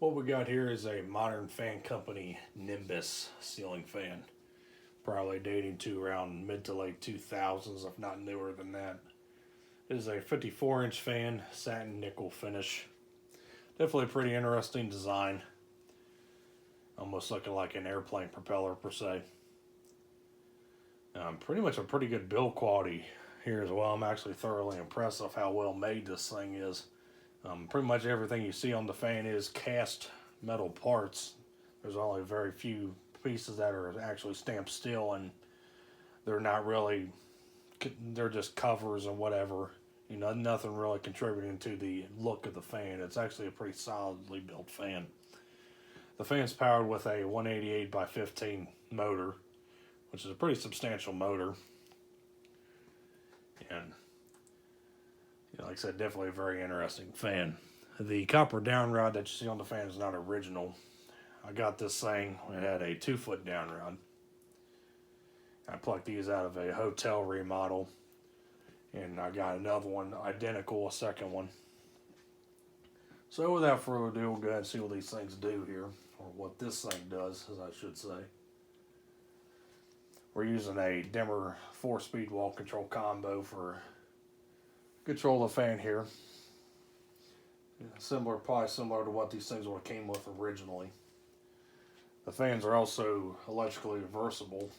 What we got here is a modern fan company Nimbus ceiling fan, probably dating to around mid to late 2000s, if not newer than that. It is a 54-inch fan, satin nickel finish. Definitely a pretty interesting design, almost looking like an airplane propeller per se. Pretty much a pretty good build quality here as well. I'm actually thoroughly impressed with how well made this thing is. Pretty much everything you see on the fan is cast metal parts. There's only very few pieces that are actually stamped steel, and they're not really, they're just covers and whatever. You know, nothing really contributing to the look of the fan. It's actually a pretty solidly built fan. The fan's powered with a 188 by 15 motor, which is a pretty substantial motor. And like I said, definitely a very interesting fan. The copper down rod that you see on the fan is not original. I got this thing, it had a 2-foot down rod. I plucked these out of a hotel remodel, and I got another one identical, a second one. So without further ado, we'll go ahead and see what these things do here, or what this thing does, as I should say. We're using a dimmer 4-speed wall control combo for control of the fan here. Probably similar to what these things would have came with originally. The fans are also electrically reversible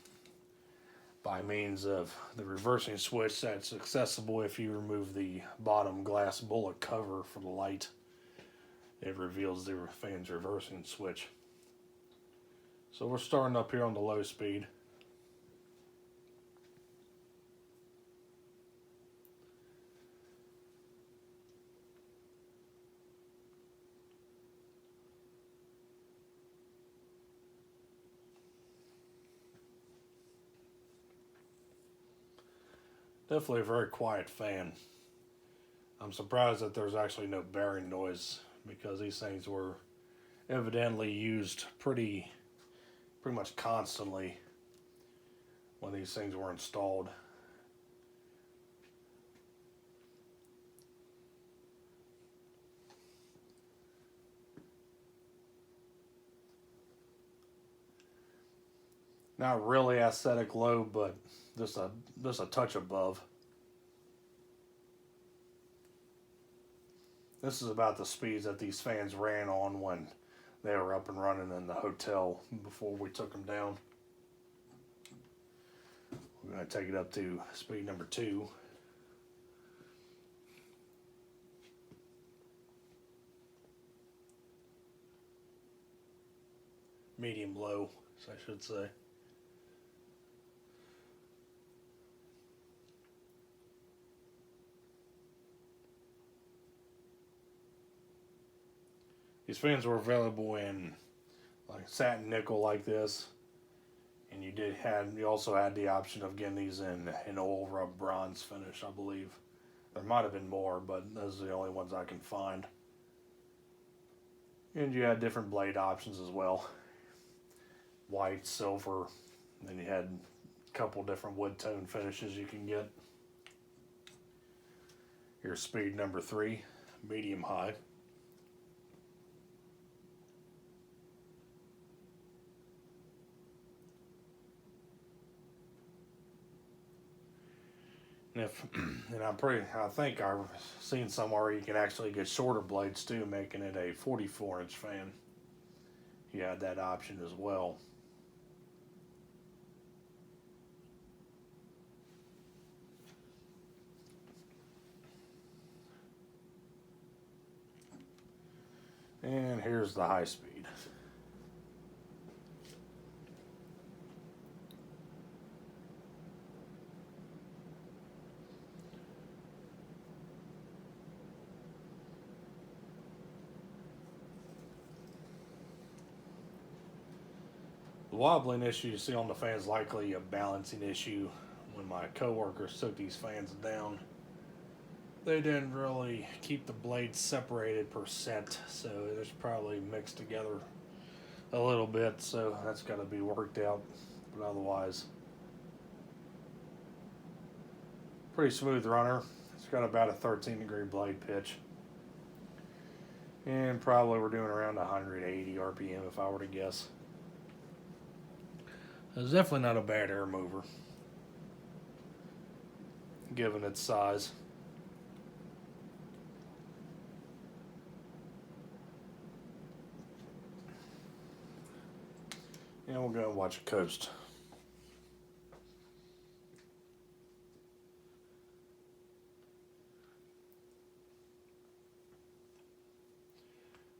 by means of the reversing switch that's accessible if you remove the bottom glass bullet cover for the light. It reveals the fan's reversing switch. So we're starting up here on the low speed. Definitely a very quiet fan. I'm surprised that there's actually no bearing noise, because these things were evidently used pretty much constantly when these things were installed. Not really aesthetic low, but just a touch above. This is about the speeds that these fans ran on when they were up and running in the hotel before we took them down. We're going to take it up to speed number 2. Medium low, I should say. These fans were available in like satin nickel like this, and you also had the option of getting these in an oil rub bronze finish, I believe. There might have been more, but those are the only ones I can find. And you had different blade options as well. White, silver, and then you had a couple different wood tone finishes you can get. Here's speed number 3, medium high. And I think I've seen somewhere you can actually get shorter blades too, making it a 44-inch fan. You had that option as well. And here's the high speed. The wobbling issue you see on the fan is likely a balancing issue. When my coworkers took these fans down, they didn't really keep the blades separated percent, so it's probably mixed together a little bit, so that's got to be worked out. But otherwise, pretty smooth runner. It's got about a 13-degree blade pitch. And probably we're doing around 180 RPM if I were to guess. It's definitely not a bad air mover, given its size. And we'll go and watch a coast.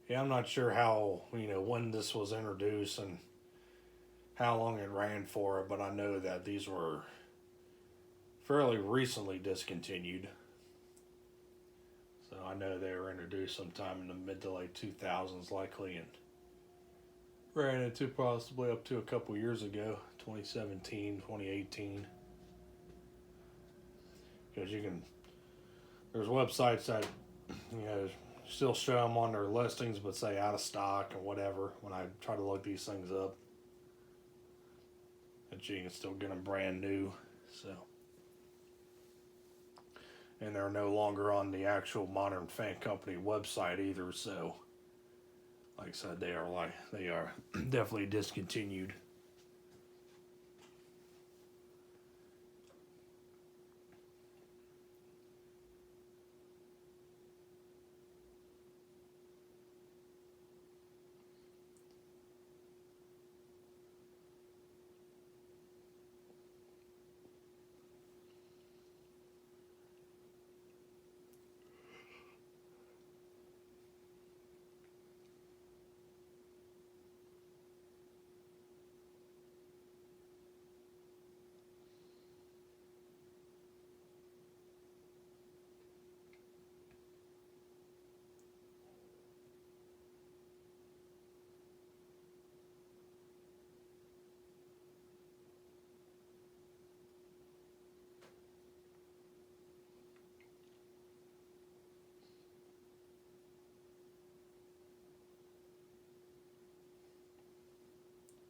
Yeah, I'm not sure how, when this was introduced and how long it ran for, but I know that these were fairly recently discontinued. So I know they were introduced sometime in the mid to late 2000s, likely, and ran into possibly up to a couple years ago, 2017, 2018. Because there's websites that, still show them on their listings, but say out of stock or whatever. When I try to look these things up, that you can still get them brand new. So, and they're no longer on the actual Modern Fan Company website either. So, like I said, they are definitely discontinued.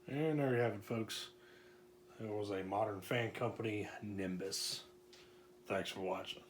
And there you have it, folks. It was a Modern Fan Company Nimbus. Thanks for watching.